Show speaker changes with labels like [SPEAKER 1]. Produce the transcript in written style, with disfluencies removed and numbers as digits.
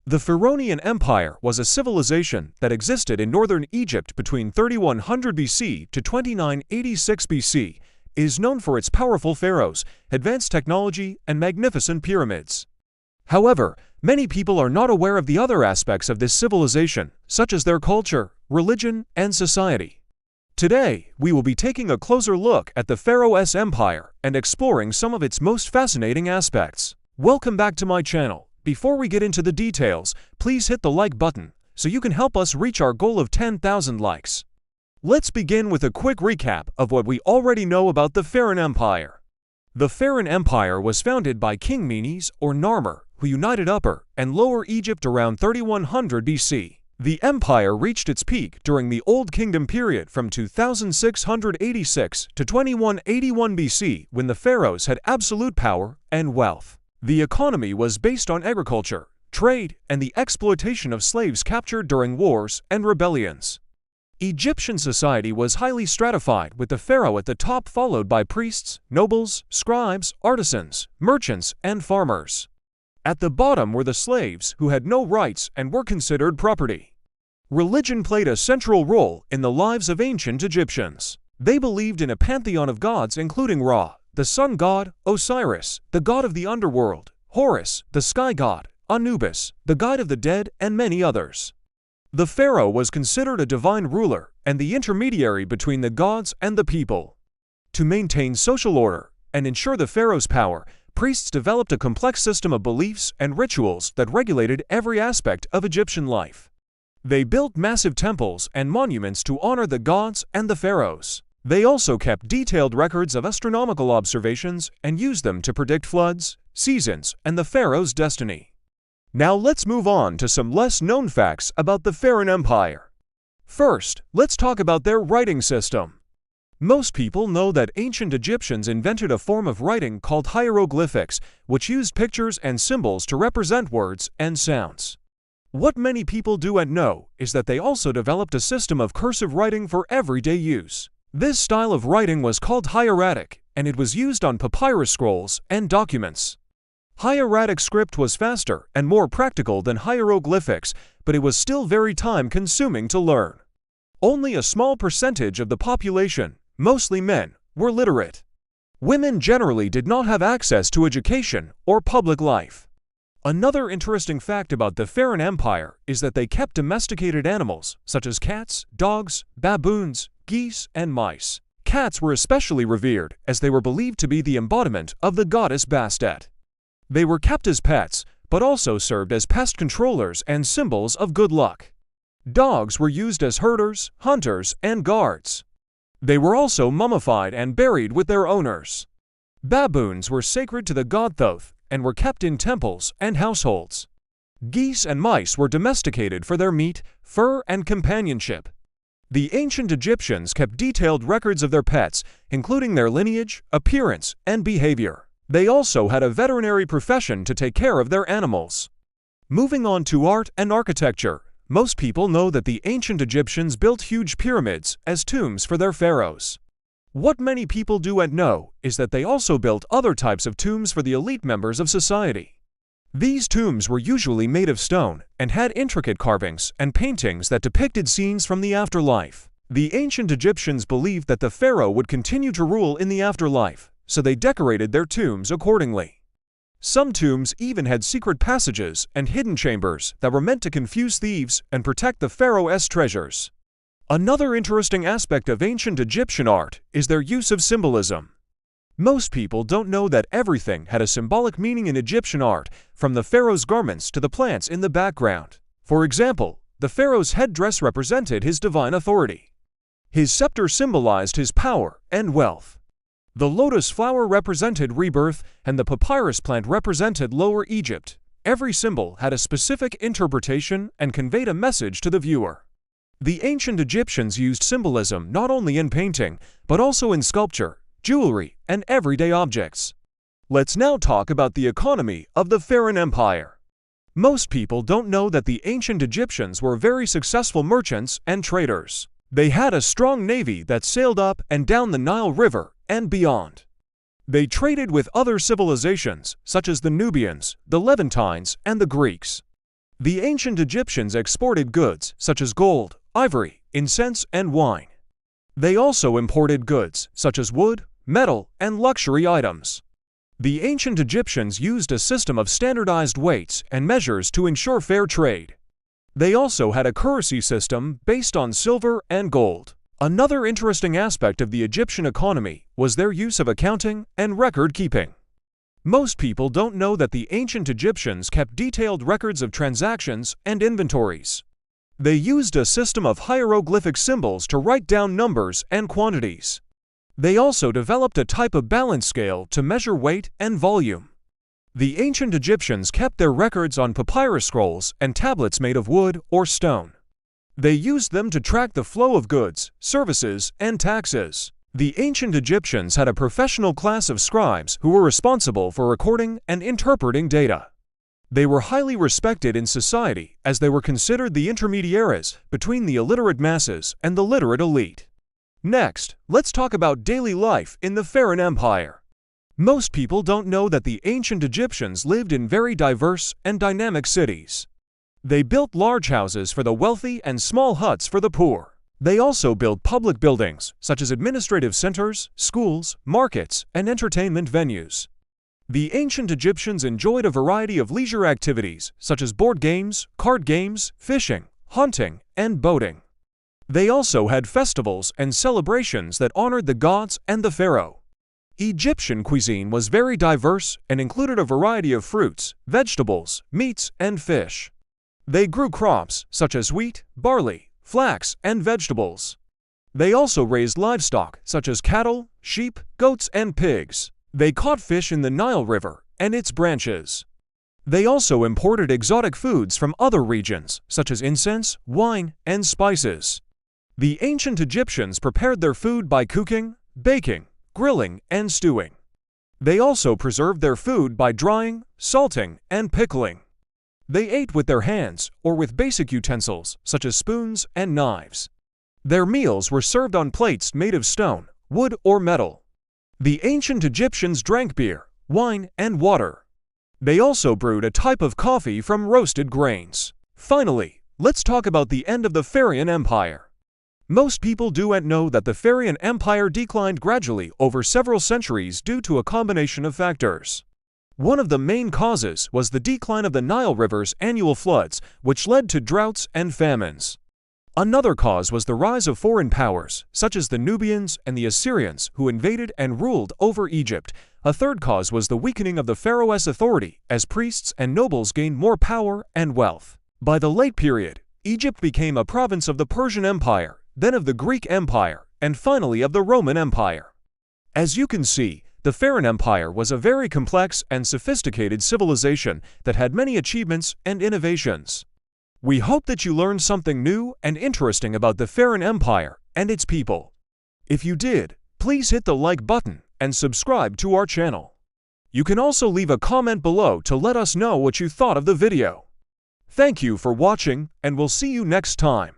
[SPEAKER 1] The Pharaonian Empire was a civilization that existed in northern Egypt between 3100 BC to 2986 BC. It is known for its powerful pharaohs, advanced technology, and magnificent pyramids. However, many people are not aware of the other aspects of this civilization, such as their culture, religion, and society. Today, we will be taking a closer look at the Pharaohs Empire and exploring some of its most fascinating aspects. Welcome back to my channel. Before we get into the details, please hit the like button so you can help us reach our goal of 10,000 likes. Let's begin with a quick recap of what we already know about the Pharaoh Empire. The Pharaoh Empire was founded by King Menes or Narmer, who united Upper and Lower Egypt around 3100 BC. The empire reached its peak during the Old Kingdom period from 2686 to 2181 BC, when the pharaohs had absolute power and wealth. The economy was based on agriculture, trade, and the exploitation of slaves captured during wars and rebellions. Egyptian society was highly stratified, with the pharaoh at the top, followed by priests, nobles, scribes, artisans, merchants, and farmers. At the bottom were the slaves, who had no rights and were considered property. Religion played a central role in the lives of ancient Egyptians. They believed in a pantheon of gods, including Ra, the sun god; Osiris, the god of the underworld; Horus, the sky god; Anubis, the guide of the dead, and many others. The pharaoh was considered a divine ruler and the intermediary between the gods and the people. To maintain social order and ensure the pharaoh's power, priests developed a complex system of beliefs and rituals that regulated every aspect of Egyptian life. They built massive temples and monuments to honor the gods and the pharaohs. They also kept detailed records of astronomical observations and used them to predict floods, seasons, and the pharaoh's destiny. Now let's move on to some less-known facts about the Pharaoh Empire. First, let's talk about their writing system. Most people know that ancient Egyptians invented a form of writing called hieroglyphics, which used pictures and symbols to represent words and sounds. What many people do not know is that they also developed a system of cursive writing for everyday use. This style of writing was called hieratic, and it was used on papyrus scrolls and documents. Hieratic script was faster and more practical than hieroglyphics, but it was still very time-consuming to learn. Only a small percentage of the population, mostly men, were literate. Women generally did not have access to education or public life. Another interesting fact about the Pharaoh Empire is that they kept domesticated animals such as cats, dogs, baboons, geese, and mice. Cats were especially revered as they were believed to be the embodiment of the goddess Bastet. They were kept as pets, but also served as pest controllers and symbols of good luck. Dogs were used as herders, hunters, and guards. They were also mummified and buried with their owners. Baboons were sacred to the god Thoth and were kept in temples and households. Geese and mice were domesticated for their meat, fur, and companionship. The ancient Egyptians kept detailed records of their pets, including their lineage, appearance, and behavior. They also had a veterinary profession to take care of their animals. Moving on to art and architecture, most people know that the ancient Egyptians built huge pyramids as tombs for their pharaohs. What many people do not know is that they also built other types of tombs for the elite members of society. These tombs were usually made of stone and had intricate carvings and paintings that depicted scenes from the afterlife. The ancient Egyptians believed that the pharaoh would continue to rule in the afterlife, so they decorated their tombs accordingly. Some tombs even had secret passages and hidden chambers that were meant to confuse thieves and protect the pharaoh's treasures. Another interesting aspect of ancient Egyptian art is their use of symbolism. Most people don't know that everything had a symbolic meaning in Egyptian art, from the pharaoh's garments to the plants in the background. For example, the pharaoh's headdress represented his divine authority. His scepter symbolized his power and wealth. The lotus flower represented rebirth, and the papyrus plant represented Lower Egypt. Every symbol had a specific interpretation and conveyed a message to the viewer. The ancient Egyptians used symbolism not only in painting, but also in sculpture, jewelry, and everyday objects. Let's now talk about the economy of the Pharaoh Empire. Most people don't know that the ancient Egyptians were very successful merchants and traders. They had a strong navy that sailed up and down the Nile River and beyond. They traded with other civilizations, such as the Nubians, the Levantines, and the Greeks. The ancient Egyptians exported goods such as gold, ivory, incense, and wine. They also imported goods such as wood, metal, and luxury items. The ancient Egyptians used a system of standardized weights and measures to ensure fair trade. They also had a currency system based on silver and gold. Another interesting aspect of the Egyptian economy was their use of accounting and record keeping. Most people don't know that the ancient Egyptians kept detailed records of transactions and inventories. They used a system of hieroglyphic symbols to write down numbers and quantities. They also developed a type of balance scale to measure weight and volume. The ancient Egyptians kept their records on papyrus scrolls and tablets made of wood or stone. They used them to track the flow of goods, services, and taxes. The ancient Egyptians had a professional class of scribes who were responsible for recording and interpreting data. They were highly respected in society as they were considered the intermediaries between the illiterate masses and the literate elite. Next, let's talk about daily life in the Pharaoh Empire. Most people don't know that the ancient Egyptians lived in very diverse and dynamic cities. They built large houses for the wealthy and small huts for the poor. They also built public buildings, such as administrative centers, schools, markets, and entertainment venues. The ancient Egyptians enjoyed a variety of leisure activities, such as board games, card games, fishing, hunting, and boating. They also had festivals and celebrations that honored the gods and the pharaoh. Egyptian cuisine was very diverse and included a variety of fruits, vegetables, meats, and fish. They grew crops such as wheat, barley, flax, and vegetables. They also raised livestock such as cattle, sheep, goats, and pigs. They caught fish in the Nile River and its branches. They also imported exotic foods from other regions such as incense, wine, and spices. The ancient Egyptians prepared their food by cooking, baking, grilling, and stewing. They also preserved their food by drying, salting, and pickling. They ate with their hands or with basic utensils such as spoons and knives. Their meals were served on plates made of stone, wood, or metal. The ancient Egyptians drank beer, wine, and water. They also brewed a type of coffee from roasted grains. Finally, let's talk about the end of the Pharaoh Empire. Most people do not know that the Pharaoh Empire declined gradually over several centuries due to a combination of factors. One of the main causes was the decline of the Nile River's annual floods, which led to droughts and famines. Another cause was the rise of foreign powers, such as the Nubians and the Assyrians, who invaded and ruled over Egypt. A third cause was the weakening of the Pharaoh's authority, as priests and nobles gained more power and wealth. By the late period, Egypt became a province of the Persian Empire, then of the Greek Empire, and finally of the Roman Empire. As you can see, the Pharaoh Empire was a very complex and sophisticated civilization that had many achievements and innovations. We hope that you learned something new and interesting about the Pharaoh Empire and its people. If you did, please hit the like button and subscribe to our channel. You can also leave a comment below to let us know what you thought of the video. Thank you for watching, and we'll see you next time.